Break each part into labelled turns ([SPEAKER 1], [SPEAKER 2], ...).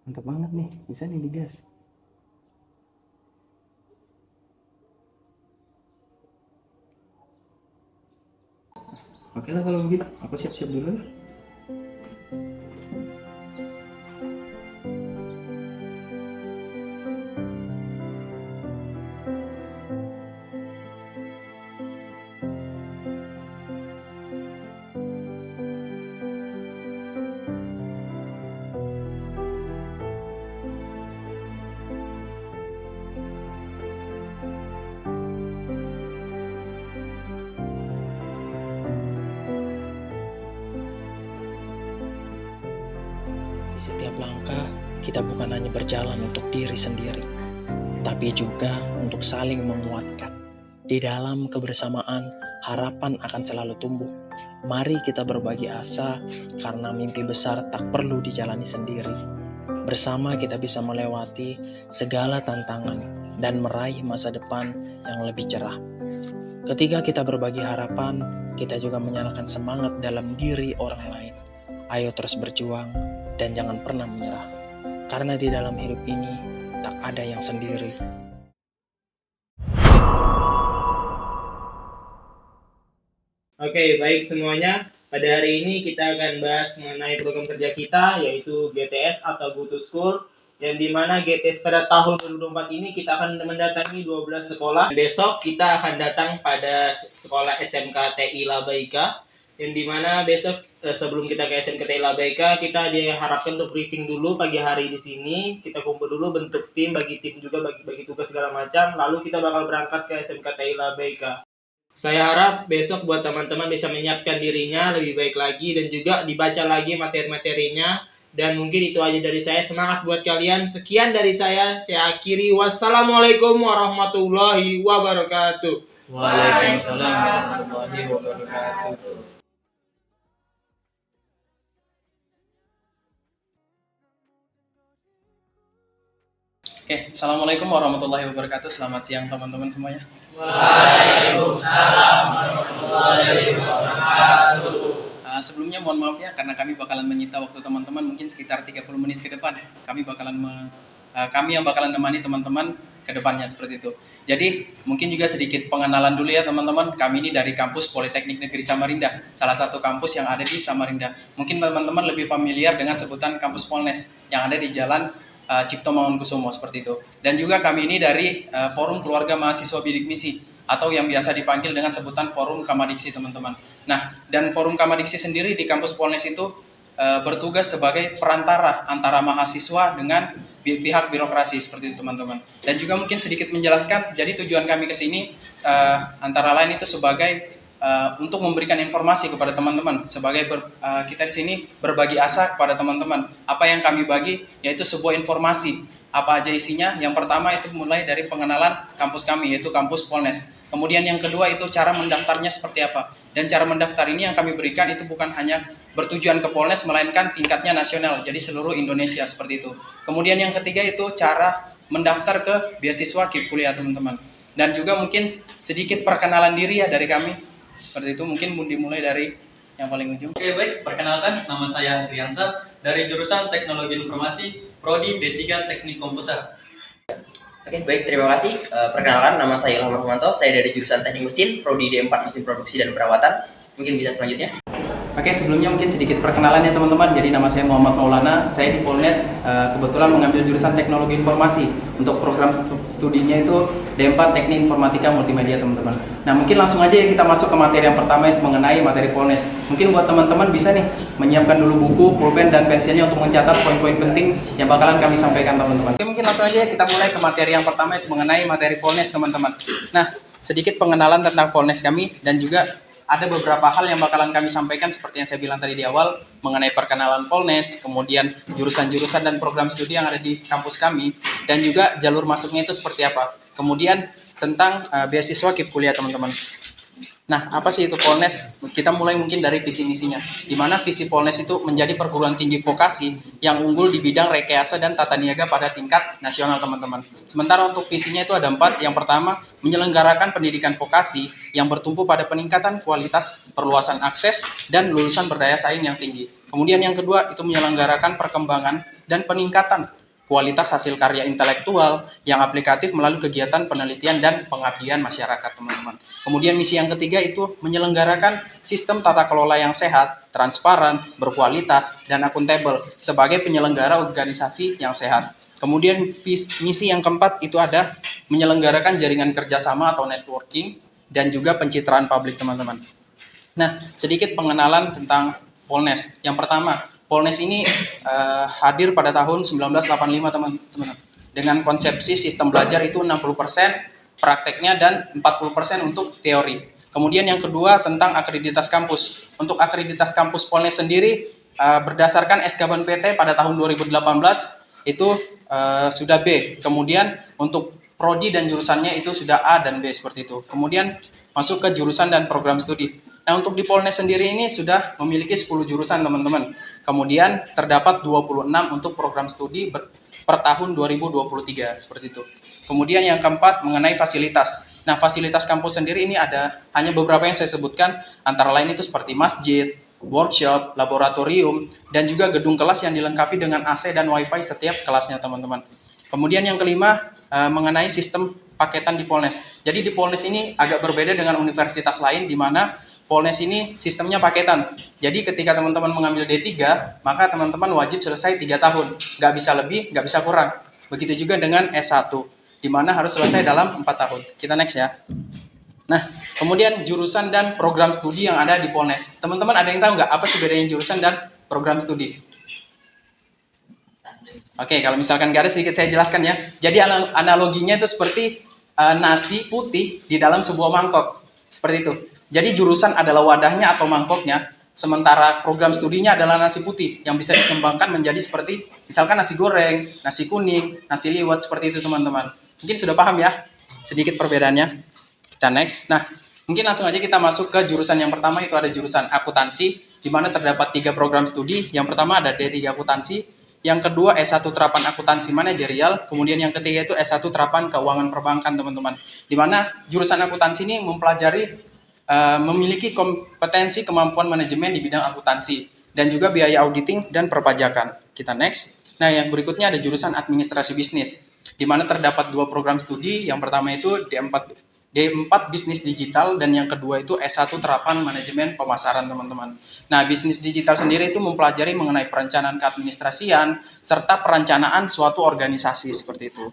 [SPEAKER 1] Mantap banget nih, bisa nih digas. Oke lah kalau begitu, aku siap-siap dulu lah.
[SPEAKER 2] Di setiap langkah, kita bukan hanya berjalan untuk diri sendiri, tapi juga untuk saling menguatkan. Di dalam kebersamaan, harapan akan selalu tumbuh. Mari kita berbagi asa, karena mimpi besar tak perlu dijalani sendiri. Bersama kita bisa melewati segala tantangan dan meraih masa depan yang lebih cerah. Ketika kita berbagi harapan, kita juga menyalakan semangat dalam diri orang lain. Ayo terus berjuang dan jangan pernah menyerah. Karena di dalam hidup ini tak ada yang sendiri.
[SPEAKER 3] Oke, baik semuanya. Pada hari ini kita akan bahas mengenai program kerja kita, yaitu GTS atau Go to School, yang dimana GTS pada tahun 2024 ini kita akan mendatangi 12 sekolah. Besok kita akan datang pada sekolah SMK TI Labaika, yang dimana besok sebelum kita ke SMK TI Labaika, kita diharapkan untuk briefing dulu pagi hari di sini. Kita kumpul dulu, bentuk tim, bagi tim juga, bagi tugas segala macam. Lalu kita bakal berangkat ke SMK TI Labaika. Saya harap besok buat teman-teman bisa menyiapkan dirinya lebih baik lagi dan juga dibaca lagi materi-materinya. Dan mungkin itu aja dari saya. Semangat buat kalian. Sekian dari saya akhiri. Wassalamualaikum warahmatullahi wabarakatuh.
[SPEAKER 4] Waalaikumsalam warahmatullahi wabarakatuh.
[SPEAKER 5] Oke, Assalamualaikum warahmatullahi wabarakatuh. Selamat siang teman-teman semuanya.
[SPEAKER 4] Waalaikumsalam warahmatullahi wabarakatuh.
[SPEAKER 5] Sebelumnya mohon maaf ya, karena kami bakalan menyita waktu teman-teman mungkin sekitar 30 menit ke depan. Kami yang bakalan nemani teman-teman ke depannya seperti itu. Jadi mungkin juga sedikit pengenalan dulu ya teman-teman. Kami ini dari kampus Politeknik Negeri Samarinda, salah satu kampus yang ada di Samarinda. Mungkin teman-teman lebih familiar dengan sebutan kampus Polnes yang ada di Jalan Cipto Mangunkusumo seperti itu. Dan juga kami ini dari Forum Keluarga Mahasiswa Bidik Misi atau yang biasa dipanggil dengan sebutan Forum Kamadiksi teman-teman. Nah, dan Forum Kamadiksi sendiri di kampus Polnes itu bertugas sebagai perantara antara mahasiswa dengan pihak birokrasi seperti itu teman-teman. Dan juga mungkin sedikit menjelaskan, jadi tujuan kami ke sini antara lain itu sebagai untuk memberikan informasi kepada teman-teman sebagai kita di sini berbagi asa kepada teman-teman. Apa yang kami bagi yaitu sebuah informasi. Apa aja isinya? Yang pertama itu mulai dari pengenalan kampus kami yaitu kampus Polnes. Kemudian yang kedua itu cara mendaftarnya seperti apa. Dan cara mendaftar ini yang kami berikan itu bukan hanya bertujuan ke Polnes melainkan tingkatnya nasional, jadi seluruh Indonesia seperti itu. Kemudian yang ketiga itu cara mendaftar ke beasiswa KIP kuliah teman-teman. Dan juga mungkin sedikit perkenalan diri ya dari kami. Seperti itu, mungkin dimulai dari yang paling ujung.
[SPEAKER 6] Oke, baik, perkenalkan nama saya Triansa dari jurusan Teknologi Informasi Prodi D3 Teknik Komputer.
[SPEAKER 7] Oke, baik, terima kasih. Perkenalkan, nama saya Ilham Rahmanto, saya dari jurusan Teknik Mesin, Prodi D4 Mesin Produksi dan Perawatan. Mungkin bisa selanjutnya.
[SPEAKER 5] Oke, sebelumnya mungkin sedikit perkenalan ya teman-teman. Jadi nama saya Muhammad Maulana, saya di Polnes kebetulan mengambil jurusan Teknologi Informasi. Untuk program studinya itu D4 Teknik Informatika Multimedia teman-teman. Nah mungkin langsung aja ya kita masuk ke materi yang pertama itu mengenai materi Polnes. Mungkin buat teman-teman bisa nih menyiapkan dulu buku, pulpen dan pensilnya untuk mencatat poin-poin penting yang bakalan kami sampaikan teman-teman. Oke, mungkin langsung aja ya kita mulai ke materi yang pertama itu mengenai materi Polnes teman-teman. Nah sedikit pengenalan tentang Polnes kami dan juga ada beberapa hal yang bakalan kami sampaikan seperti yang saya bilang tadi di awal mengenai perkenalan Polnes, kemudian jurusan-jurusan dan program studi yang ada di kampus kami, dan juga jalur masuknya itu seperti apa. Kemudian tentang beasiswa KIP kuliah teman-teman. Nah, apa sih itu Polnes? Kita mulai mungkin dari visi misinya. Di mana visi Polnes itu menjadi perguruan tinggi vokasi yang unggul di bidang rekayasa dan tata niaga pada tingkat nasional, teman-teman. Sementara untuk visinya itu ada 4. Yang pertama, menyelenggarakan pendidikan vokasi yang bertumpu pada peningkatan kualitas, perluasan akses, dan lulusan berdaya saing yang tinggi. Kemudian yang kedua, itu menyelenggarakan perkembangan dan peningkatan kualitas hasil karya intelektual yang aplikatif melalui kegiatan penelitian dan pengabdian masyarakat, teman-teman. Kemudian misi yang ketiga itu menyelenggarakan sistem tata kelola yang sehat, transparan, berkualitas, dan akuntabel sebagai penyelenggara organisasi yang sehat. Kemudian misi yang keempat itu ada menyelenggarakan jaringan kerjasama atau networking dan juga pencitraan publik, teman-teman. Nah, sedikit pengenalan tentang Polnes. Yang pertama, Polnes ini hadir pada tahun 1985, teman-teman. Dengan konsepsi sistem belajar itu 60% prakteknya dan 40% untuk teori. Kemudian yang kedua tentang akreditas kampus. Untuk akreditas kampus Polnes sendiri berdasarkan SK PT pada tahun 2018 itu sudah B. Kemudian untuk prodi dan jurusannya itu sudah A dan B seperti itu. Kemudian masuk ke jurusan dan program studi. Nah, untuk di Polnes sendiri ini sudah memiliki 10 jurusan, teman-teman. Kemudian terdapat 26 untuk program studi per tahun 2023 seperti itu. Kemudian yang keempat mengenai fasilitas. Nah, fasilitas kampus sendiri ini ada hanya beberapa yang saya sebutkan, antara lain itu seperti masjid, workshop, laboratorium, dan juga gedung kelas yang dilengkapi dengan AC dan WiFi setiap kelasnya, teman-teman. Kemudian yang kelima mengenai sistem paketan di Polnes. Jadi di Polnes ini agak berbeda dengan universitas lain di mana Polnes ini sistemnya paketan. Jadi ketika teman-teman mengambil D3, maka teman-teman wajib selesai 3 tahun. Nggak bisa lebih, nggak bisa kurang. Begitu juga dengan S1, di mana harus selesai dalam 4 tahun. Kita next ya. Nah, kemudian jurusan dan program studi yang ada di Polnes. Teman-teman ada yang tahu nggak apa sih bedanya jurusan dan program studi? Oke, kalau misalkan nggak ada, sedikit saya jelaskan ya. Jadi analoginya itu seperti nasi putih di dalam sebuah mangkok. Seperti itu. Jadi jurusan adalah wadahnya atau mangkoknya, sementara program studinya adalah nasi putih yang bisa dikembangkan menjadi seperti misalkan nasi goreng, nasi kuning, nasi liwet, seperti itu, teman-teman. Mungkin sudah paham ya sedikit perbedaannya. Kita next. Nah, mungkin langsung aja kita masuk ke jurusan yang pertama, itu ada jurusan akuntansi, di mana terdapat 3 program studi. Yang pertama ada D3 akuntansi, yang kedua S1 terapan akuntansi manajerial, kemudian yang ketiga itu S1 terapan keuangan perbankan, teman-teman. Di mana jurusan akuntansi ini mempelajari memiliki kompetensi kemampuan manajemen di bidang akuntansi dan juga biaya auditing dan perpajakan. Kita next. Nah, yang berikutnya ada jurusan administrasi bisnis, di mana terdapat 2 program studi. Yang pertama itu D4 bisnis digital dan yang kedua itu S1 terapan manajemen pemasaran, teman-teman. Nah, bisnis digital sendiri itu mempelajari mengenai perencanaan keadministrasian serta perencanaan suatu organisasi seperti itu.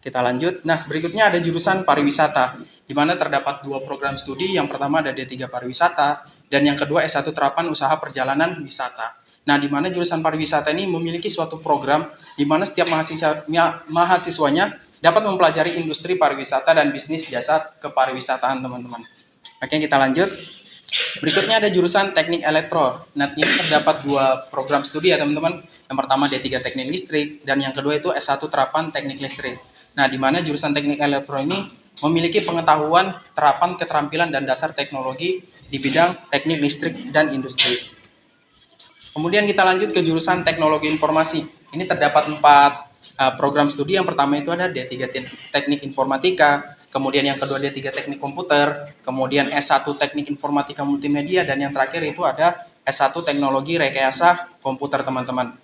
[SPEAKER 5] Kita lanjut. Nah, berikutnya ada jurusan pariwisata, di mana terdapat 2 program studi. Yang pertama ada D3 pariwisata dan yang kedua S1 terapan usaha perjalanan wisata. Nah, di mana jurusan pariwisata ini memiliki suatu program di mana setiap mahasiswanya dapat mempelajari industri pariwisata dan bisnis jasa kepariwisataan, teman-teman. Oke, kita lanjut. Berikutnya ada jurusan teknik elektro. Nah, ini terdapat 2 program studi ya, teman-teman. Yang pertama D3 teknik listrik dan yang kedua itu S1 terapan teknik listrik. Nah, di mana jurusan teknik elektro ini memiliki pengetahuan, terapan, keterampilan, dan dasar teknologi di bidang teknik listrik dan industri. Kemudian kita lanjut ke jurusan teknologi informasi. Ini terdapat 4 program studi. Yang pertama itu ada D3 teknik informatika, kemudian yang kedua D3 teknik komputer, kemudian S1 teknik informatika multimedia, dan yang terakhir itu ada S1 teknologi rekayasa komputer, teman-teman.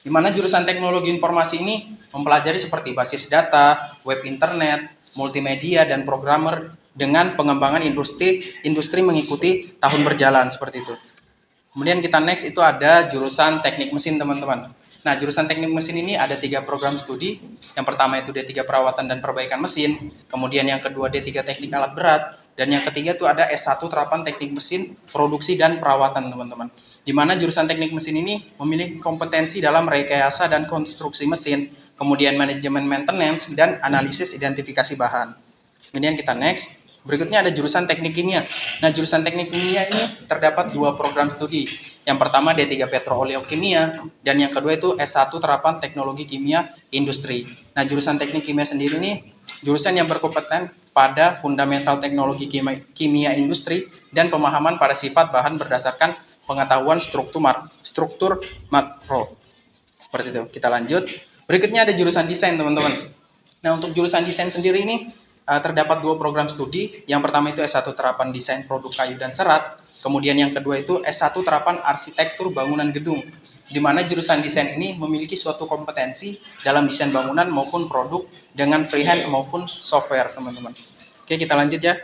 [SPEAKER 5] Di mana jurusan teknologi informasi ini mempelajari seperti basis data, web internet, multimedia, dan programmer dengan pengembangan industri mengikuti tahun berjalan seperti itu. Kemudian kita next itu ada jurusan teknik mesin, teman-teman. Nah, jurusan teknik mesin ini ada 3 program studi. Yang pertama itu D3 perawatan dan perbaikan mesin, kemudian yang kedua D3 teknik alat berat, dan yang ketiga itu ada S1 terapan teknik mesin, produksi dan perawatan, teman-teman. Di mana jurusan teknik mesin ini memiliki kompetensi dalam rekayasa dan konstruksi mesin, kemudian manajemen maintenance, dan analisis identifikasi bahan. Kemudian kita next. Berikutnya ada jurusan teknik kimia. Nah, jurusan teknik kimia ini terdapat 2 program studi. Yang pertama D3 petrooleokimia, dan yang kedua itu S1 terapan teknologi kimia industri. Nah, jurusan teknik kimia sendiri ini jurusan yang berkompeten pada fundamental teknologi kimia industri dan pemahaman pada sifat bahan berdasarkan pengetahuan struktur makro. Seperti itu. Kita lanjut. Berikutnya ada jurusan desain, teman-teman. Nah, untuk jurusan desain sendiri ini terdapat 2 program studi. Yang pertama itu S1 terapan desain produk kayu dan serat, Kemudian yang kedua itu S1 terapan arsitektur bangunan gedung, di mana jurusan desain ini memiliki suatu kompetensi dalam desain bangunan maupun produk dengan freehand maupun software, teman-teman. Oke, kita lanjut ya.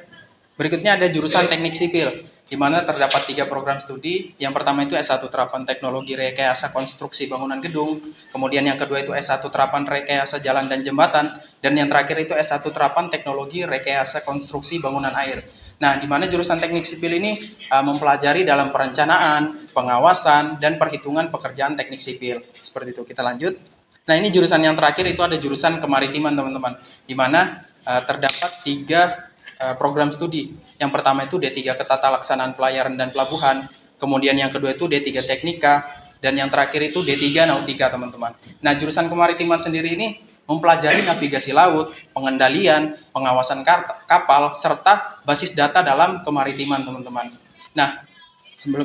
[SPEAKER 5] Berikutnya ada jurusan teknik sipil, di mana terdapat 3 program studi. Yang pertama itu S1 terapan teknologi rekayasa konstruksi bangunan gedung, kemudian yang kedua itu S1 terapan rekayasa jalan dan jembatan, dan yang terakhir itu S1 terapan teknologi rekayasa konstruksi bangunan air. Nah, di mana jurusan teknik sipil ini mempelajari dalam perencanaan, pengawasan, dan perhitungan pekerjaan teknik sipil. Seperti itu, kita lanjut. Nah, ini jurusan yang terakhir itu ada jurusan kemaritiman, teman-teman, di mana terdapat 3 program studi. Yang pertama itu D3 Ketata Laksanaan Pelayaran dan Pelabuhan, kemudian yang kedua itu D3 Teknika, dan yang terakhir itu D3 Nautika, teman-teman. Nah, jurusan kemaritiman sendiri ini mempelajari navigasi laut, pengendalian, pengawasan kapal, serta basis data dalam kemaritiman, teman-teman. Nah,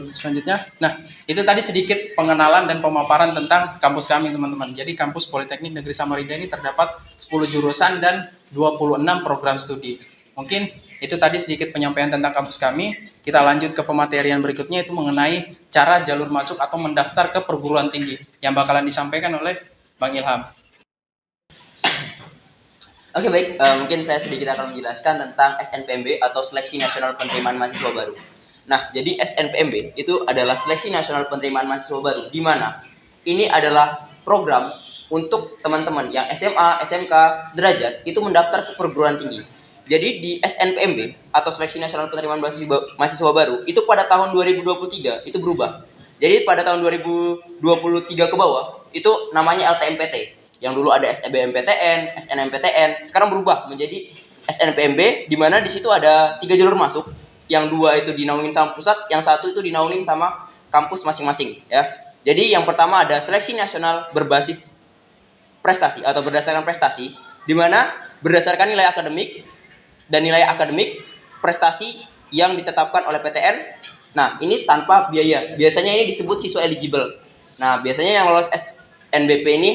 [SPEAKER 5] selanjutnya, itu tadi sedikit pengenalan dan pemaparan tentang kampus kami, teman-teman. Jadi kampus Politeknik Negeri Samarinda ini terdapat 10 jurusan dan 26 program studi. Mungkin itu tadi sedikit penyampaian tentang kampus kami. Kita lanjut ke pematerian berikutnya, itu mengenai cara jalur masuk atau mendaftar ke perguruan tinggi yang bakalan disampaikan oleh Bang Ilham.
[SPEAKER 7] Oke, baik, mungkin saya sedikit akan menjelaskan tentang SNPMB atau Seleksi Nasional Penerimaan Mahasiswa Baru. Nah, jadi SNPMB itu adalah Seleksi Nasional Penerimaan Mahasiswa Baru, di mana ini adalah program untuk teman-teman yang SMA, SMK, sederajat itu mendaftar ke perguruan tinggi. Jadi di SNPMB atau Seleksi Nasional Penerimaan Mahasiswa Baru itu pada tahun 2023 itu berubah. Jadi pada tahun 2023 ke bawah itu namanya LTMPT. Yang dulu ada SBMPTN, SNMPTN, sekarang berubah menjadi SNPMB, di mana di situ ada 3 jalur masuk. Yang 2 itu dinaungin sama pusat, yang 1 itu dinaungin sama kampus masing-masing, ya. Jadi yang pertama ada seleksi nasional berbasis prestasi atau berdasarkan prestasi, di mana berdasarkan nilai akademik dan nilai akademik prestasi yang ditetapkan oleh PTN. Nah, ini tanpa biaya. Biasanya ini disebut siswa eligible. Nah, biasanya yang lolos SNBP ini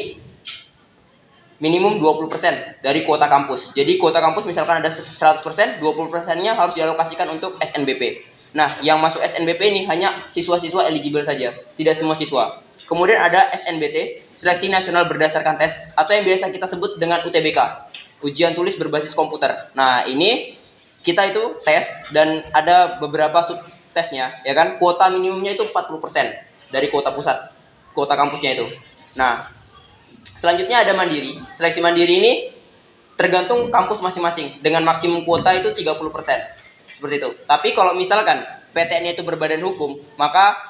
[SPEAKER 7] minimum 20% dari kuota kampus. Jadi kuota kampus misalkan ada 100%, 20%-nya harus dialokasikan untuk SNBP. Nah, yang masuk SNBP ini hanya siswa-siswa eligible saja, tidak semua siswa. Kemudian ada SNBT, Seleksi Nasional Berdasarkan Tes, atau yang biasa kita sebut dengan UTBK, Ujian Tulis Berbasis Komputer. Nah, ini kita itu tes dan ada beberapa sub tesnya, ya kan? Kuota minimumnya itu 40% dari kuota pusat, kuota kampusnya itu. Nah, selanjutnya ada mandiri. Seleksi mandiri ini tergantung kampus masing-masing dengan maksimum kuota itu 30%. Seperti itu. Tapi kalau misalkan PTN-nya itu berbadan hukum, maka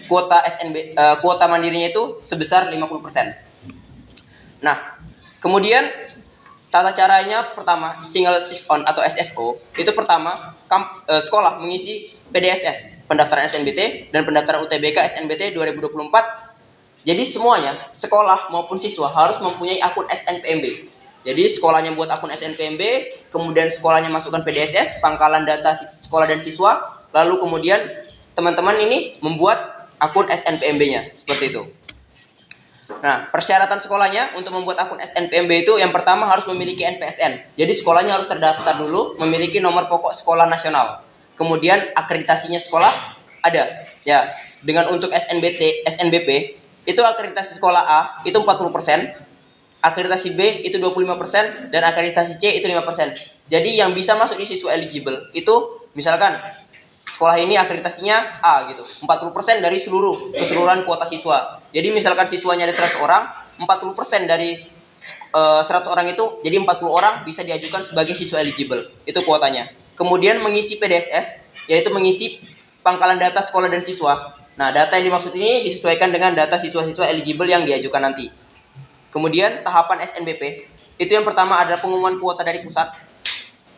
[SPEAKER 7] kuota mandirinya itu sebesar 50%. Nah, kemudian tata caranya pertama single SIS-on atau SSO. Itu pertama sekolah mengisi PDSS, pendaftaran SNBT dan pendaftaran UTBK SNBT 2024. Jadi semuanya, sekolah maupun siswa harus mempunyai akun SNPMB. Jadi sekolahnya buat akun SNPMB, kemudian sekolahnya masukkan PDSS, pangkalan data sekolah dan siswa, lalu kemudian teman-teman ini membuat akun SNPMB-nya, seperti itu. Nah, persyaratan sekolahnya untuk membuat akun SNPMB itu yang pertama harus memiliki NPSN. Jadi sekolahnya harus terdaftar dulu, memiliki nomor pokok sekolah nasional. Kemudian akreditasinya sekolah ada. Ya, dengan untuk SNBP itu akreditasi sekolah A itu 40%, akreditasi B itu 25%, dan akreditasi C itu 5%. Jadi yang bisa masuk di siswa eligible itu misalkan sekolah ini akreditasinya A gitu, 40% dari keseluruhan kuota siswa. Jadi misalkan siswanya ada 100 orang, 40% dari 100 orang itu, jadi 40 orang bisa diajukan sebagai siswa eligible. Itu kuotanya. Kemudian mengisi PDSS, yaitu mengisi pangkalan data sekolah dan siswa. Nah, data yang dimaksud ini disesuaikan dengan data siswa-siswa eligible yang diajukan nanti. Kemudian tahapan SNBP, itu yang pertama adalah pengumuman kuota dari pusat.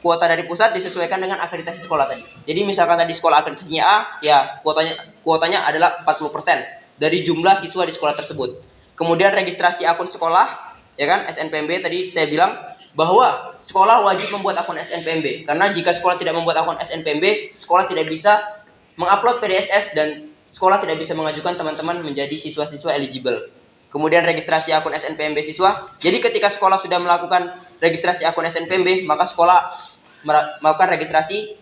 [SPEAKER 7] Kuota dari pusat disesuaikan dengan akreditasi sekolah tadi. Jadi misalkan tadi sekolah akreditasinya A, ya kuotanya adalah 40% dari jumlah siswa di sekolah tersebut. Kemudian registrasi akun sekolah, ya kan, SNPMB tadi saya bilang bahwa sekolah wajib membuat akun SNPMB. Karena jika sekolah tidak membuat akun SNPMB, sekolah tidak bisa mengupload PDSS dan sekolah tidak bisa mengajukan teman-teman menjadi siswa-siswa eligible. Kemudian registrasi akun SNPMB siswa. Jadi ketika sekolah sudah melakukan registrasi akun SNPMB, maka sekolah melakukan registrasi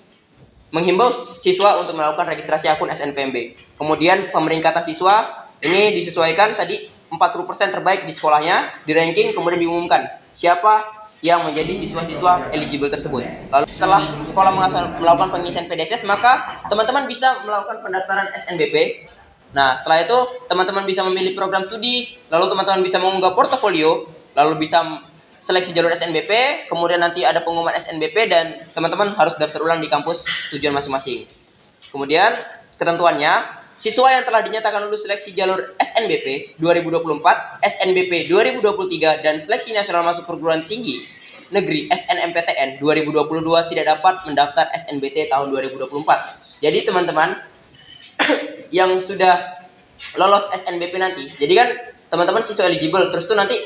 [SPEAKER 7] menghimbau siswa untuk melakukan registrasi akun SNPMB. Kemudian pemeringkatan siswa ini disesuaikan tadi 40% terbaik di sekolahnya, di ranking, kemudian diumumkan siapa yang menjadi siswa-siswa eligible tersebut. Lalu setelah sekolah melakukan pengisian PDSS, maka teman-teman bisa melakukan pendaftaran SNBP. Nah, setelah itu teman-teman bisa memilih program studi, lalu teman-teman bisa mengunggah portofolio, lalu bisa seleksi jalur SNBP, kemudian nanti ada pengumuman SNBP dan teman-teman harus daftar ulang di kampus tujuan masing-masing. Kemudian ketentuannya, siswa yang telah dinyatakan lulus seleksi jalur SNBP 2024, SNBP 2023, dan seleksi nasional masuk perguruan tinggi negeri SNMPTN 2022 tidak dapat mendaftar SNBT tahun 2024. Jadi teman-teman yang sudah lolos SNBP nanti, jadi kan teman-teman siswa eligible, terus tuh nanti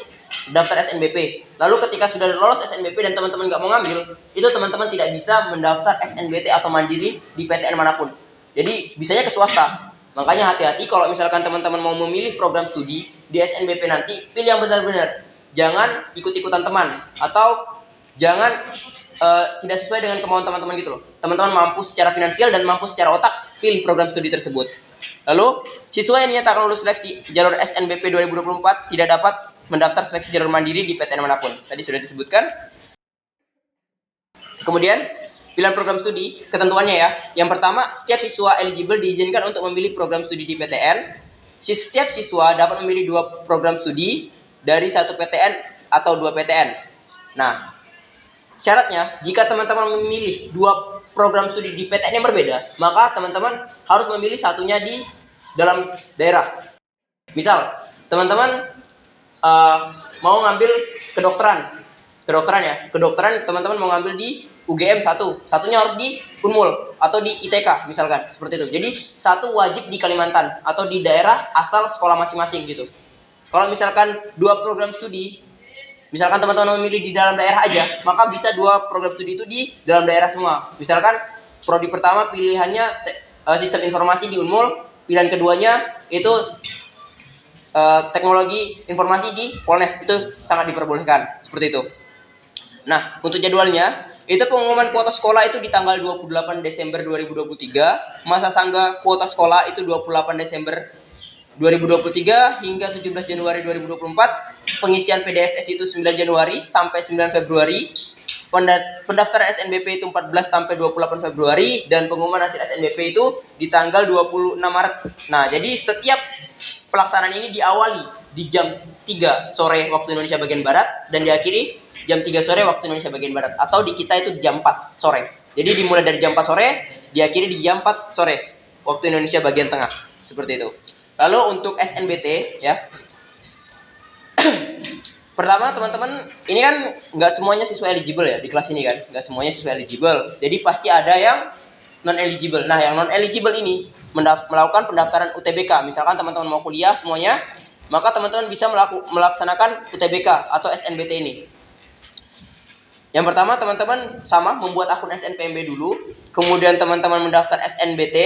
[SPEAKER 7] daftar SNBP. Lalu ketika sudah lolos SNBP dan teman-teman nggak mau ngambil, itu teman-teman tidak bisa mendaftar SNBT atau mandiri di PTN manapun. Jadi bisanya ke swasta. Makanya hati-hati kalau misalkan teman-teman mau memilih program studi di SNBP nanti, pilih yang benar-benar. Jangan ikut-ikutan teman atau jangan tidak sesuai dengan kemauan teman-teman gitu loh. Teman-teman mampu secara finansial dan mampu secara otak, pilih program studi tersebut. Lalu, siswa yang dinyatakan lulus seleksi jalur SNBP 2024 tidak dapat mendaftar seleksi jalur mandiri di PTN manapun. Tadi sudah disebutkan. Kemudian, pilihan program studi, ketentuannya ya. Yang pertama, setiap siswa eligible diizinkan untuk memilih program studi di PTN. Setiap siswa dapat memilih 2 program studi dari 1 PTN atau 2 PTN. Nah, syaratnya, jika teman-teman memilih 2 program studi di PTN yang berbeda, maka teman-teman harus memilih satunya di dalam daerah. Misal, teman-teman mau ngambil kedokteran teman-teman mau ngambil di UGM satunya harus di Unmul atau di ITK misalkan, seperti itu. Jadi satu wajib di Kalimantan atau di daerah asal sekolah masing-masing gitu. Kalau misalkan 2 program studi, misalkan teman-teman memilih di dalam daerah aja, maka bisa 2 program studi itu di dalam daerah semua. Misalkan prodi pertama pilihannya sistem informasi di Unmul, pilihan keduanya itu teknologi informasi di Polnes, itu sangat diperbolehkan seperti itu. Nah, untuk jadwalnya, itu pengumuman kuota sekolah itu di tanggal 28 Desember 2023, masa sangga kuota sekolah itu 28 Desember 2023 hingga 17 Januari 2024, pengisian PDSS itu 9 Januari sampai 9 Februari, pendaftaran SNBP itu 14 sampai 28 Februari, dan pengumuman hasil SNBP itu di tanggal 26 Maret. Nah, jadi setiap pelaksanaan ini diawali di jam 3 sore waktu Indonesia bagian Barat dan diakhiri jam 3 sore waktu Indonesia bagian Barat, atau di kita itu jam 4 sore. Jadi dimulai dari jam 4 sore, diakhiri di jam 4 sore waktu Indonesia bagian tengah. Seperti itu. Lalu untuk SNBT ya. Pertama teman-teman, ini kan nggak semuanya siswa eligible ya di kelas ini kan. Nggak semuanya siswa eligible. Jadi pasti ada yang non-eligible. Nah, yang non-eligible ini melakukan pendaftaran UTBK. Misalkan teman-teman mau kuliah semuanya, maka teman-teman bisa melaksanakan UTBK atau SNBT ini. Yang pertama teman-teman sama membuat akun SNPMB dulu, kemudian teman-teman mendaftar SNBT,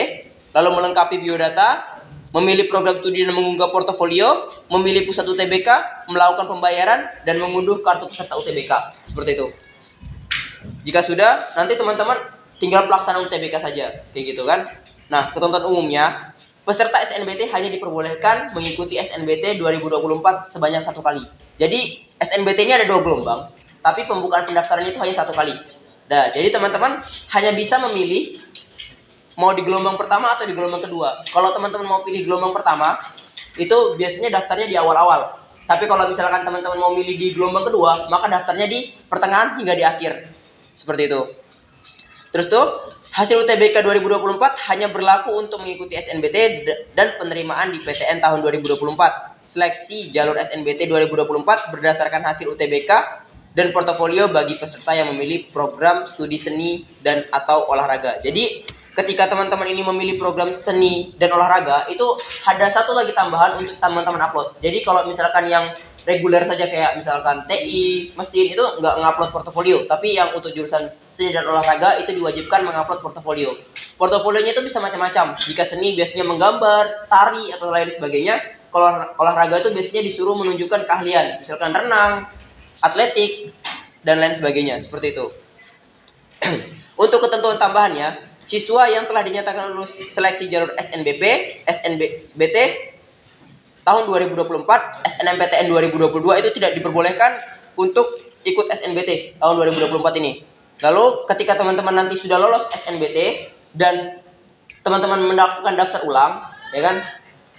[SPEAKER 7] lalu melengkapi biodata, memilih program studi dan mengunggah portofolio, memilih pusat UTBK, melakukan pembayaran, dan mengunduh kartu peserta UTBK. Seperti itu. Jika sudah, nanti teman-teman tinggal pelaksanaan UTBK saja, kayak gitu kan. Nah, ketentuan umumnya, peserta SNBT hanya diperbolehkan mengikuti SNBT 2024 sebanyak 1 kali. Jadi, SNBT ini ada 2 gelombang, tapi pembukaan pendaftarannya itu hanya 1 kali. Nah, jadi teman-teman hanya bisa memilih mau di gelombang pertama atau di gelombang kedua. Kalau teman-teman mau pilih gelombang pertama, itu biasanya daftarnya di awal-awal. Tapi kalau misalkan teman-teman mau milih di gelombang kedua, maka daftarnya di pertengahan hingga di akhir. Seperti itu. Terus tuh, hasil UTBK 2024 hanya berlaku untuk mengikuti SNBT dan penerimaan di PTN tahun 2024. Seleksi jalur SNBT 2024 berdasarkan hasil UTBK dan portofolio bagi peserta yang memilih program studi seni dan atau olahraga. Jadi ketika teman-teman ini memilih program seni dan olahraga, itu ada satu lagi tambahan untuk teman-teman upload. Jadi kalau misalkan yang reguler saja kayak misalkan TI, mesin, itu nggak ngupload portofolio, tapi yang untuk jurusan seni dan olahraga itu diwajibkan mengupload portofolio. Portofolionya itu bisa macam-macam. Jika seni biasanya menggambar, tari atau lain sebagainya. Kalau olahraga itu biasanya disuruh menunjukkan keahlian, misalkan renang, atletik, dan lain sebagainya, seperti itu. Untuk ketentuan tambahannya, siswa yang telah dinyatakan lulus seleksi jalur SNBP, SNBT tahun 2024, SNMPTN 2022 itu tidak diperbolehkan untuk ikut SNBT tahun 2024 ini. Lalu ketika teman-teman nanti sudah lolos SNBT dan teman-teman melakukan daftar ulang, ya kan?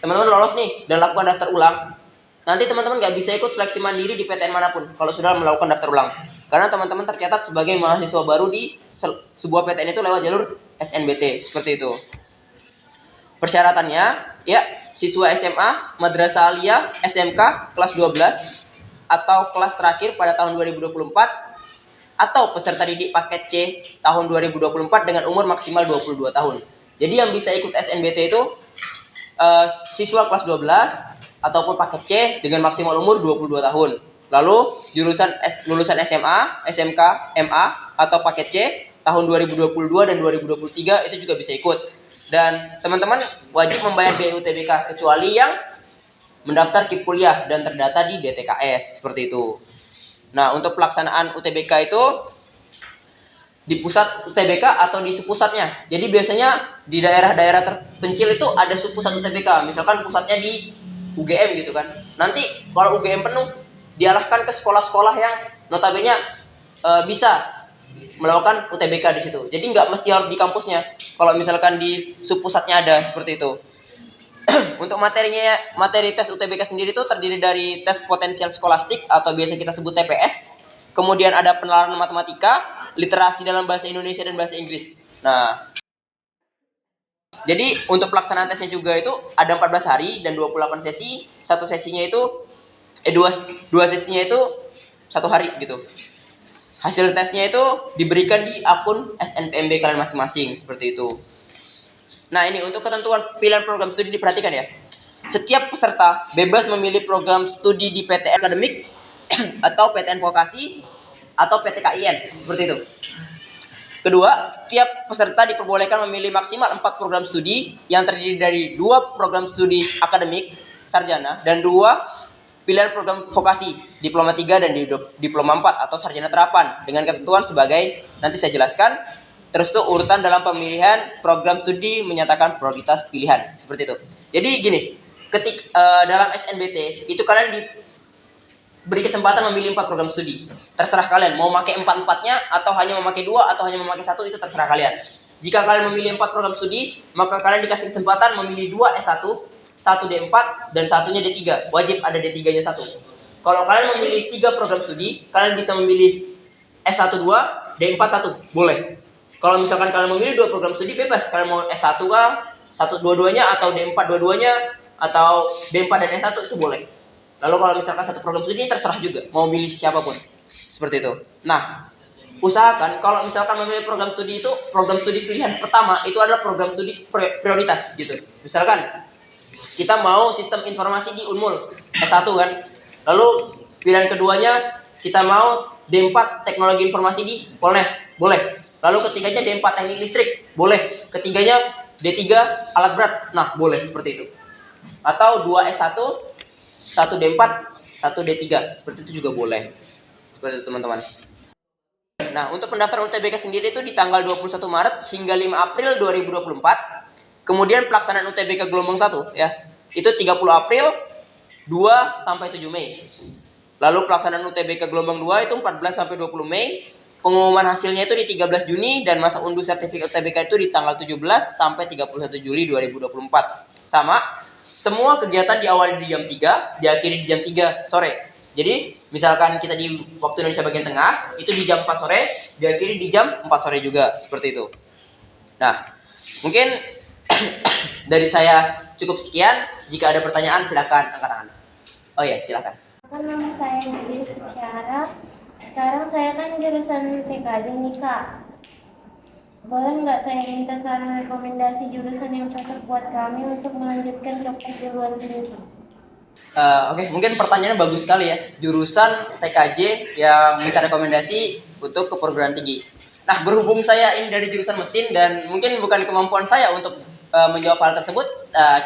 [SPEAKER 7] Teman-teman lolos nih dan lakukan daftar ulang. Nanti teman-teman nggak bisa ikut seleksi mandiri di PTN manapun kalau sudah melakukan daftar ulang. Karena teman-teman tercatat sebagai mahasiswa baru di sebuah PTN itu lewat jalur SNBT, seperti itu. Persyaratannya, ya, siswa SMA, Madrasah Aliyah, SMK, kelas 12, atau kelas terakhir pada tahun 2024, atau peserta didik paket C tahun 2024 dengan umur maksimal 22 tahun. Jadi yang bisa ikut SNBT itu siswa kelas 12 ataupun paket C dengan maksimal umur 22 tahun. Lalu lulusan SMA, SMK, MA atau paket C tahun 2022 dan 2023 itu juga bisa ikut. Dan teman-teman wajib membayar biaya UTBK kecuali yang mendaftar KIP kuliah dan terdata di DTKS, seperti itu. Nah, untuk pelaksanaan UTBK itu di pusat UTBK atau di subpusatnya. Jadi biasanya di daerah-daerah terpencil itu ada subpusat UTBK. Misalkan pusatnya di UGM gitu kan. Nanti kalau UGM penuh, dialahkan ke sekolah-sekolah yang notabene bisa melakukan UTBK di situ. Jadi nggak mesti harus di kampusnya. Kalau misalkan di subpusatnya ada seperti itu. Untuk materi tes UTBK sendiri itu terdiri dari tes potensial skolastik atau biasa kita sebut TPS. Kemudian ada penelaran matematika, literasi dalam bahasa Indonesia dan bahasa Inggris. Nah, jadi untuk pelaksanaan tesnya juga itu ada 14 hari dan 28 sesi. Satu sesinya itu dua sesinya itu 1 hari gitu. Hasil tesnya itu diberikan di akun SNPMB kalian masing-masing, seperti itu. Nah, ini untuk ketentuan pilihan program studi diperhatikan ya. Setiap peserta bebas memilih program studi di PTN akademik atau PTN vokasi atau PTKIN, seperti itu. Kedua, setiap peserta diperbolehkan memilih maksimal 4 program studi yang terdiri dari 2 program studi akademik sarjana dan 2 pilihan program vokasi, diploma 3 dan diploma 4 atau sarjana terapan dengan ketentuan sebagai nanti saya jelaskan. Terus itu urutan dalam pemilihan program studi menyatakan prioritas pilihan, seperti itu. Jadi gini, dalam SNBT itu kalian diberi kesempatan memilih 4 program studi. Terserah kalian mau pakai 4-4-nya atau hanya memakai 2 atau hanya memakai 1, itu terserah kalian. Jika kalian memilih 4 program studi, maka kalian dikasih kesempatan memilih 2 S1, 1 D4 dan satunya D3. Wajib ada D3-nya 1. Kalau kalian memilih 3 program studi, kalian bisa memilih S1 2, D4 1. Boleh. Kalau misalkan kalian memilih 2 program studi, bebas. Kalian mau S1 kah, 1 dua-duanya atau D4 dua-duanya atau D4 dan S1 itu boleh. Lalu kalau misalkan 1 program studi terserah juga mau milih siapapun. Seperti itu. Nah, usahakan kalau misalkan memilih program studi itu program studi pilihan pertama itu adalah program studi prioritas gitu. Misalkan kita mau sistem informasi di Unmul S1 kan. Lalu pilihan keduanya kita mau D4 teknologi informasi di Polnes, boleh. Lalu ketiganya D4 teknik listrik, boleh. Ketiganya D3 alat berat, nah boleh seperti itu. Atau 2 S1, 1 D4, 1 D3, seperti itu juga boleh. Seperti itu teman-teman. Nah, untuk pendaftaran UTBK sendiri itu di tanggal 21 Maret hingga 5 April 2024. Kemudian pelaksanaan UTBK gelombang 1 ya. Itu 30 April 2 sampai 7 Mei. Lalu pelaksanaan UTBK gelombang 2 itu 14 sampai 20 Mei. Pengumuman hasilnya itu di 13 Juni dan masa unduh sertifikat UTBK itu di tanggal 17 sampai 31 Juli 2024. Sama, semua kegiatan diawali di jam 3, diakhiri di jam 3 sore. Jadi, misalkan kita di waktu Indonesia bagian tengah, itu di jam 4 sore, diakhiri di jam 4 sore juga, seperti itu. Nah, mungkin dari saya cukup sekian. Jika ada pertanyaan, silakan angkat tangan. Oh ya, silakan.
[SPEAKER 8] Nama saya Nidis Syara. Sekarang saya kan jurusan PKJ nih Kak. Boleh nggak saya minta saran rekomendasi jurusan yang cocok buat kami untuk melanjutkan ke perguruan tinggi?
[SPEAKER 7] Oke, mungkin pertanyaannya bagus sekali ya. Jurusan TKJ yang minta rekomendasi untuk ke perguruan tinggi. Nah, berhubung saya ini dari jurusan mesin dan mungkin bukan kemampuan saya untuk menjawab hal tersebut,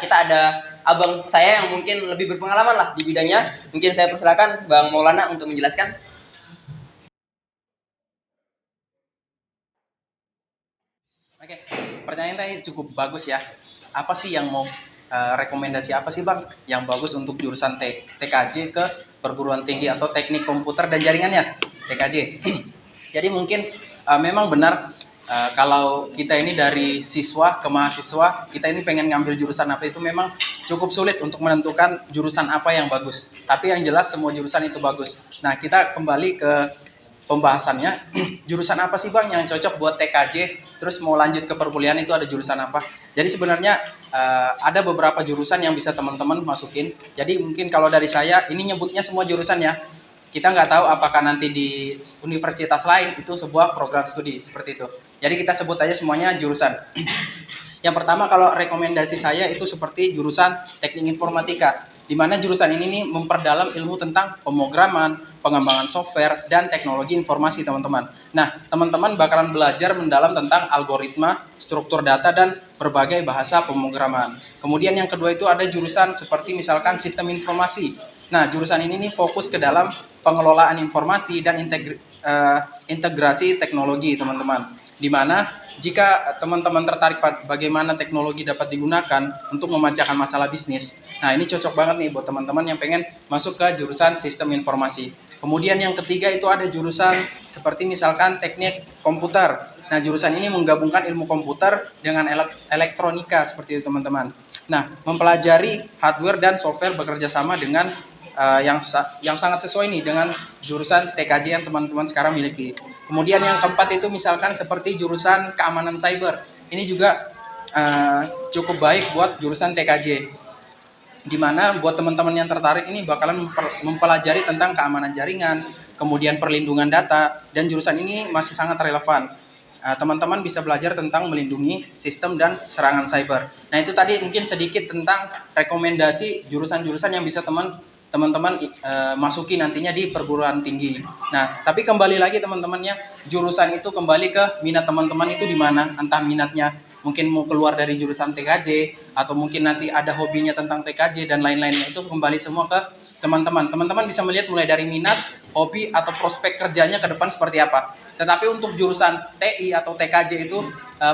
[SPEAKER 7] kita ada abang saya yang mungkin lebih berpengalaman lah di bidangnya. Mungkin saya persilakan Bang Maulana untuk menjelaskan. Oke.
[SPEAKER 5] pertanyaan tadi cukup bagus ya. Apa sih yang mau rekomendasi apa sih Bang yang bagus untuk jurusan TKJ ke perguruan tinggi atau teknik komputer dan jaringannya TKJ? Jadi mungkin memang benar kalau kita ini dari siswa ke mahasiswa, kita ini pengen ngambil jurusan apa itu memang cukup sulit untuk menentukan jurusan apa yang bagus. Tapi yang jelas semua jurusan itu bagus. Nah, kita kembali ke pembahasannya. Jurusan apa sih Bang yang cocok buat TKJ? Terus mau lanjut ke perkuliahan itu ada jurusan apa? Jadi sebenarnya ada beberapa jurusan yang bisa teman-teman masukin. Jadi mungkin kalau dari saya, ini nyebutnya semua jurusan ya. Kita nggak tahu apakah nanti di universitas lain itu sebuah program studi seperti itu. Jadi kita sebut aja semuanya jurusan. Yang pertama kalau rekomendasi saya itu seperti jurusan teknik informatika, di mana jurusan ini nih memperdalam ilmu tentang pemrograman, pengembangan software, dan teknologi informasi teman-teman. Nah, teman-teman bakalan belajar mendalam tentang algoritma, struktur data, dan berbagai bahasa pemrograman. Kemudian yang kedua itu ada jurusan seperti misalkan sistem informasi. Nah, jurusan ini nih fokus ke dalam pengelolaan informasi dan integrasi teknologi teman-teman. Di mana jika teman-teman tertarik bagaimana teknologi dapat digunakan untuk memecahkan masalah bisnis, nah ini cocok banget nih buat teman-teman yang pengen masuk ke jurusan sistem informasi. Kemudian yang ketiga itu ada jurusan seperti misalkan teknik komputer. Nah jurusan ini menggabungkan ilmu komputer dengan elektronika seperti itu teman-teman. Nah mempelajari hardware dan software bekerja sama dengan yang sangat sesuai nih dengan jurusan TKJ yang teman-teman sekarang miliki. Kemudian yang keempat itu misalkan seperti jurusan keamanan cyber. Ini juga cukup baik buat jurusan TKJ. Di mana buat teman-teman yang tertarik ini bakalan mempelajari tentang keamanan jaringan, kemudian perlindungan data, dan jurusan ini masih sangat relevan. Teman-teman bisa belajar tentang melindungi sistem dan serangan cyber. Nah itu tadi mungkin sedikit tentang rekomendasi jurusan-jurusan yang bisa teman-teman masuki nantinya di perguruan tinggi. Nah, tapi kembali lagi teman-temannya, jurusan itu kembali ke minat teman-teman itu di mana. Entah minatnya mungkin mau keluar dari jurusan TKJ, atau mungkin nanti ada hobinya tentang TKJ dan lain-lainnya, itu kembali semua ke teman-teman. Teman-teman bisa melihat mulai dari minat, hobi, atau prospek kerjanya ke depan seperti apa. Tetapi untuk jurusan TI atau TKJ itu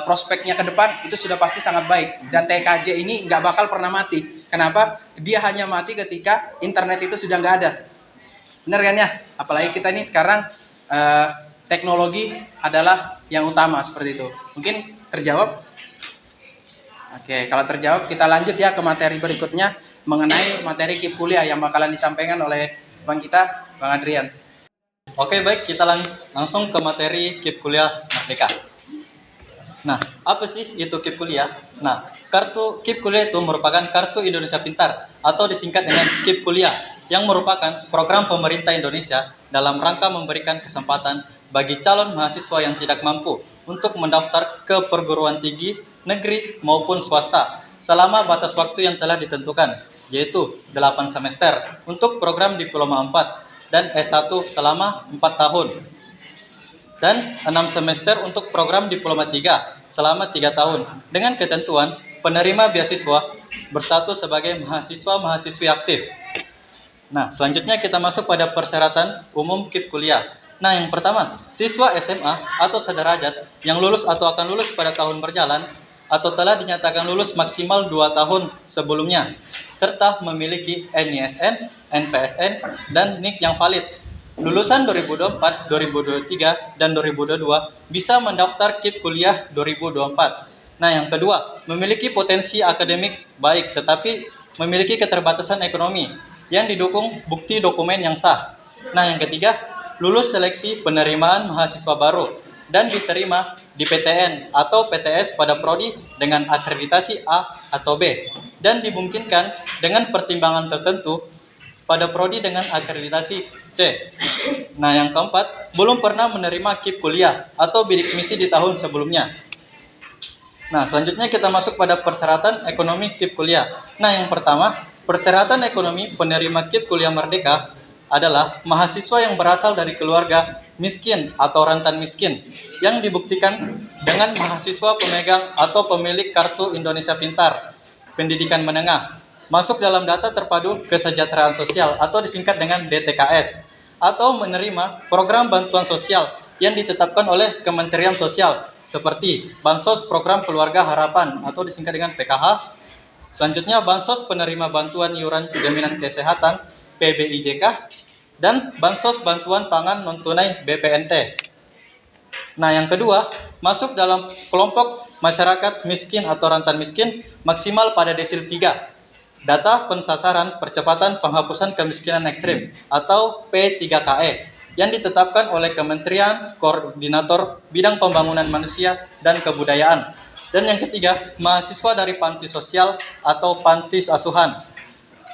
[SPEAKER 5] prospeknya ke depan itu sudah pasti sangat baik. Dan TKJ ini nggak bakal pernah mati. Kenapa? Dia hanya mati ketika internet itu sudah nggak ada. Benar kan ya? Apalagi kita ini sekarang teknologi adalah yang utama seperti itu. Mungkin terjawab? Oke, kalau terjawab kita lanjut ya ke materi berikutnya mengenai materi KIP kuliah yang bakalan disampaikan oleh Bang kita, Bang Adrian.
[SPEAKER 6] Oke, baik, kita langsung ke materi KIP Kuliah Merdeka. Nah, apa sih itu KIP Kuliah? Nah, kartu KIP Kuliah itu merupakan Kartu Indonesia Pintar atau disingkat dengan KIP Kuliah yang merupakan program pemerintah Indonesia dalam rangka memberikan kesempatan bagi calon mahasiswa yang tidak mampu untuk mendaftar ke perguruan tinggi negeri maupun swasta selama batas waktu yang telah ditentukan, yaitu 8 semester untuk program Diploma 4 dan S1 selama 4 tahun. Dan 6 semester untuk program Diploma 3 selama 3 tahun dengan ketentuan penerima beasiswa berstatus sebagai mahasiswa-mahasiswi aktif. Nah, selanjutnya kita masuk pada persyaratan umum KIP kuliah. Nah, yang pertama, siswa SMA atau sederajat yang lulus atau akan lulus pada tahun berjalan atau telah dinyatakan lulus maksimal 2 tahun sebelumnya, serta memiliki NISN, NPSN, dan NIK yang valid. Lulusan 2024, 2023, dan 2022 bisa mendaftar KIP kuliah 2024. Nah, yang kedua, memiliki potensi akademik baik tetapi memiliki keterbatasan ekonomi yang didukung bukti dokumen yang sah. Nah, yang ketiga, lulus seleksi penerimaan mahasiswa baru dan diterima di PTN atau PTS pada prodi dengan akreditasi A atau B dan dimungkinkan dengan pertimbangan tertentu pada prodi dengan akreditasi C. Nah, yang keempat, belum pernah menerima KIP kuliah atau bidik misi di tahun sebelumnya. Nah, selanjutnya kita masuk pada persyaratan ekonomi KIP kuliah. Nah, yang pertama, persyaratan ekonomi penerima KIP kuliah Merdeka adalah mahasiswa yang berasal dari keluarga miskin atau rentan miskin yang dibuktikan dengan mahasiswa pemegang atau pemilik Kartu Indonesia Pintar pendidikan menengah masuk dalam data terpadu kesejahteraan sosial atau disingkat dengan DTKS atau menerima program bantuan sosial yang ditetapkan oleh Kementerian Sosial seperti Bansos Program Keluarga Harapan atau disingkat dengan PKH. Selanjutnya Bansos Penerima Bantuan Iuran Jaminan Kesehatan PBIJK dan Bansos Bantuan Pangan Non-Tunai BPNT. Nah, yang kedua, masuk dalam kelompok masyarakat miskin atau rentan miskin maksimal pada desil 3. Data Pensasaran Percepatan Penghapusan Kemiskinan Ekstrim atau P3KE yang ditetapkan oleh Kementerian Koordinator Bidang Pembangunan Manusia dan Kebudayaan. Dan yang ketiga, mahasiswa dari panti sosial atau panti asuhan.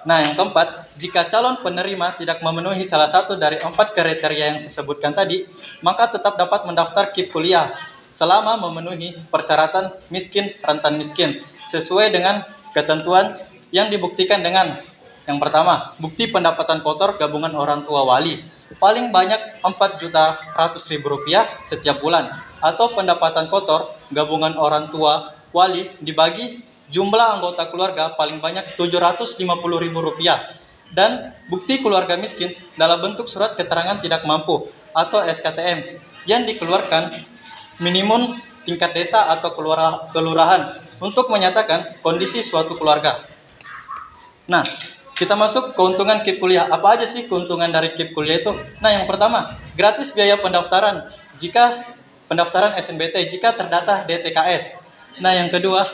[SPEAKER 6] Nah, yang keempat, jika calon penerima tidak memenuhi salah satu dari 4 kriteria yang saya sebutkan tadi, maka tetap dapat mendaftar KIP kuliah selama memenuhi persyaratan miskin rentan miskin sesuai dengan ketentuan yang dibuktikan dengan yang pertama, bukti pendapatan kotor gabungan orang tua wali paling banyak Rp4.100.000 setiap bulan atau pendapatan kotor gabungan orang tua wali dibagi jumlah anggota keluarga paling banyak Rp750.000 dan bukti keluarga miskin dalam bentuk surat keterangan tidak mampu atau SKTM yang dikeluarkan minimum tingkat desa atau kelurahan untuk menyatakan kondisi suatu keluarga. Nah, kita masuk keuntungan KIP kuliah. Apa aja sih keuntungan dari KIP kuliah itu? Nah, yang pertama, gratis biaya pendaftaran jika pendaftaran SNBT jika terdata DTKS. Nah, yang kedua,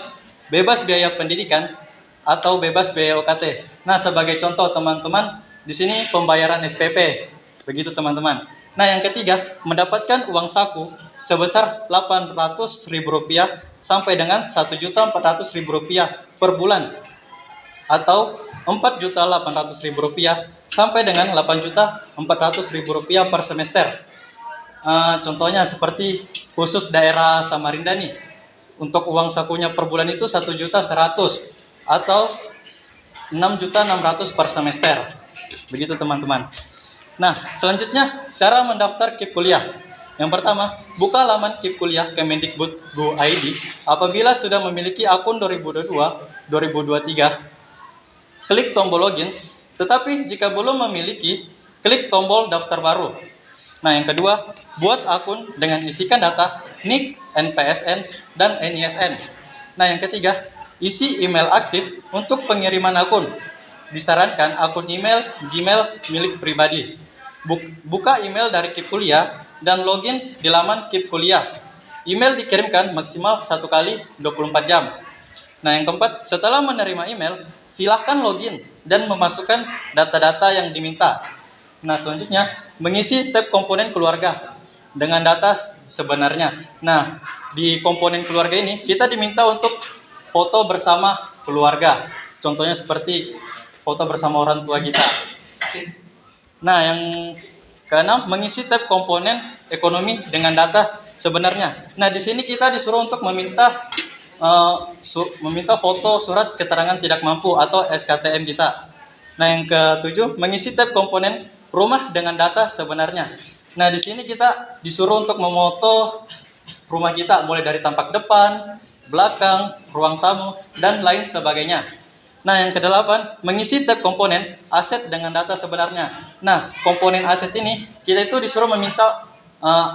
[SPEAKER 6] bebas biaya pendidikan atau bebas biaya UKT. Nah, sebagai contoh teman-teman, di sini pembayaran SPP. Begitu teman-teman. Nah, yang ketiga, mendapatkan uang saku sebesar Rp800.000 sampai dengan Rp1.400.000 per bulan atau Rp4.800.000 sampai dengan Rp8.400.000 per semester. Contohnya seperti khusus daerah Samarinda nih, untuk uang sakunya per bulan itu Rp1.100.000 atau Rp6.600.000 per semester. Begitu teman-teman. Nah, selanjutnya cara mendaftar KIP kuliah. Yang pertama, buka laman KIP kuliah Kemendikbud.go.id apabila sudah memiliki akun 2022-2023. Klik tombol login, tetapi jika belum memiliki, klik tombol daftar baru. Nah, yang kedua, buat akun dengan isikan data NIK, NPSN, dan NISN. Nah, yang ketiga, isi email aktif untuk pengiriman akun. Disarankan akun email Gmail milik pribadi. Buka email dari KIP kuliah dan login di laman KIP kuliah. Email dikirimkan maksimal 1 kali 24 jam. Nah, yang keempat, setelah menerima email, silahkan login dan memasukkan data-data yang diminta. Nah, selanjutnya, mengisi tab komponen keluarga dengan data sebenarnya. Nah, di komponen keluarga ini, kita diminta untuk foto bersama keluarga. Contohnya seperti foto bersama orang tua kita. Nah, yang keenam, mengisi tab komponen ekonomi dengan data sebenarnya. Nah, di sini kita disuruh untuk meminta foto surat keterangan tidak mampu atau SKTM kita. Nah, yang ketujuh, mengisi tab komponen rumah dengan data sebenarnya. Nah, di sini kita disuruh untuk memoto rumah kita mulai dari tampak depan, belakang, ruang tamu, dan lain sebagainya. Nah, yang kedelapan, mengisi tab komponen aset dengan data sebenarnya. Nah, komponen aset ini kita itu disuruh meminta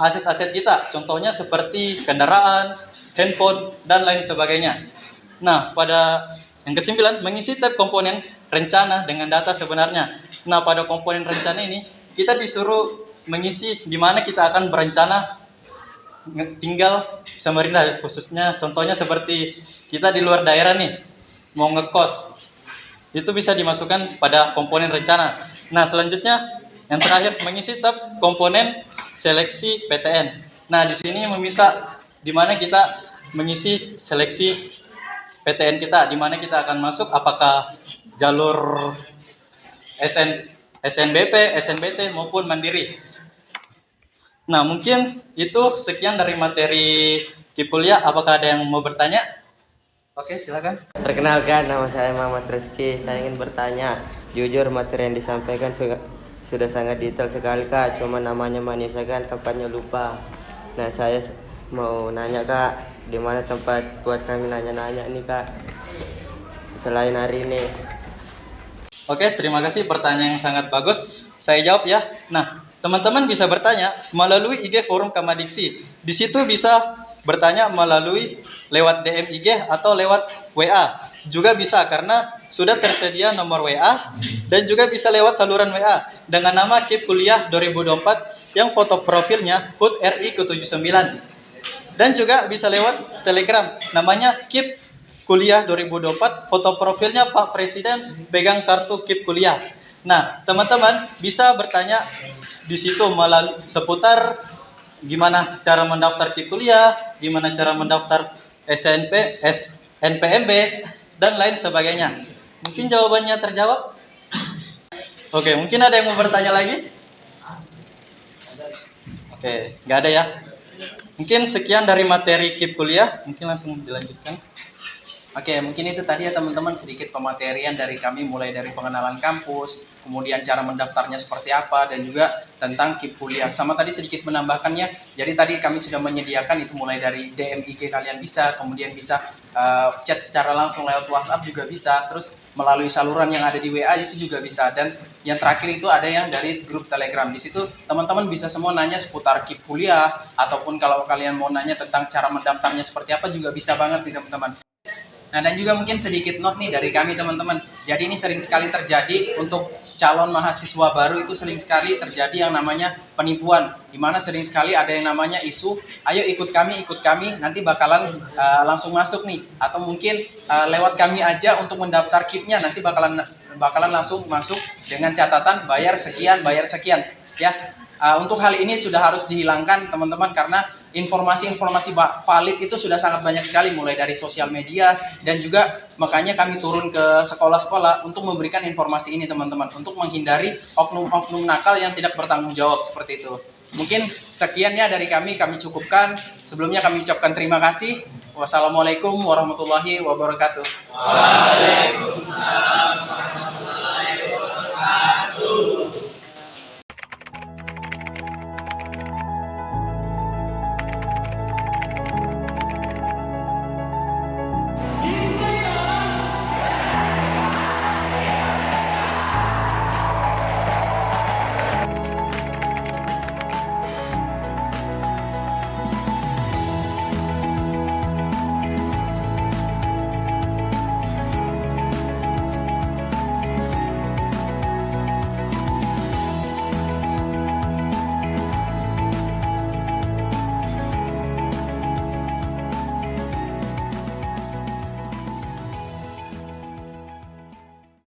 [SPEAKER 6] aset-aset kita. Contohnya seperti kendaraan, handphone, dan lain sebagainya. Nah, pada yang kesembilan, mengisi tab komponen rencana dengan data sebenarnya. Nah, pada komponen rencana ini, kita disuruh mengisi di mana kita akan berencana tinggal di Samarinda, khususnya contohnya seperti kita di luar daerah nih, mau ngekos. Itu bisa dimasukkan pada komponen rencana. Nah, selanjutnya, yang terakhir, mengisi tab komponen seleksi PTN. Nah, di sini meminta di mana kita mengisi seleksi PTN kita, di mana kita akan masuk, apakah jalur SNBP, SNBT maupun mandiri. Nah, mungkin itu sekian dari materi KIP kuliah. Apakah ada yang mau bertanya? Oke, silakan.
[SPEAKER 9] Perkenalkan, nama saya Muhammad Rizky. Saya ingin bertanya, jujur materi yang disampaikan sudah sangat detail sekali Kak. Cuma namanya manusia kan, tempatnya lupa. Nah, saya mau nanya Kak, di mana tempat buat kami nanya-nanya nih Kak, selain hari ini.
[SPEAKER 6] Oke, terima kasih, pertanyaan yang sangat bagus. Saya jawab ya. Nah, teman-teman bisa bertanya melalui IG Forum Kamadiksi. Di situ bisa bertanya melalui lewat DM IG atau lewat WA. Juga bisa karena sudah tersedia nomor WA dan juga bisa lewat saluran WA dengan nama KIP Kuliah 2024 yang foto profilnya HUT RI ke-79. Dan juga bisa lewat Telegram namanya KIP Kuliah 2024, foto profilnya Pak Presiden pegang kartu KIP Kuliah. Nah, teman-teman bisa bertanya di situ melalui seputar gimana cara mendaftar KIP Kuliah, gimana cara mendaftar NPMB, dan lain sebagainya. Mungkin jawabannya terjawab? Oke, mungkin ada yang mau bertanya lagi? Oke, nggak ada ya? Mungkin sekian dari materi KIP Kuliah, mungkin langsung dilanjutkan.
[SPEAKER 5] Oke, mungkin itu tadi ya teman-teman sedikit pematerian dari kami mulai dari pengenalan kampus, kemudian cara mendaftarnya seperti apa, dan juga tentang KIP Kuliah. Sama tadi sedikit menambahkannya, jadi tadi kami sudah menyediakan itu mulai dari DM IG kalian bisa, kemudian bisa chat secara langsung lewat WhatsApp juga bisa, terus melalui saluran yang ada di WA itu juga bisa, dan yang terakhir itu ada yang dari grup Telegram. Di situ teman-teman bisa semua nanya seputar KIP Kuliah, ataupun kalau kalian mau nanya tentang cara mendaftarnya seperti apa juga bisa banget nih teman-teman. Nah, dan juga mungkin sedikit note nih dari kami teman-teman. Jadi ini sering sekali terjadi untuk calon mahasiswa baru itu sering sekali terjadi yang namanya penipuan. Dimana sering sekali ada yang namanya isu, ayo ikut kami, nanti bakalan langsung masuk nih. Atau mungkin lewat kami aja untuk mendaftar KIP-nya, nanti bakalan langsung masuk dengan catatan bayar sekian. Ya, untuk hal ini sudah harus dihilangkan teman-teman karena informasi-informasi valid itu sudah sangat banyak sekali mulai dari sosial media dan juga makanya kami turun ke sekolah-sekolah untuk memberikan informasi ini teman-teman untuk menghindari oknum-oknum nakal yang tidak bertanggung jawab seperti itu. Mungkin sekiannya dari kami cukupkan. Sebelumnya kami ucapkan terima kasih. Wassalamualaikum warahmatullahi wabarakatuh.
[SPEAKER 4] Waalaikumsalam.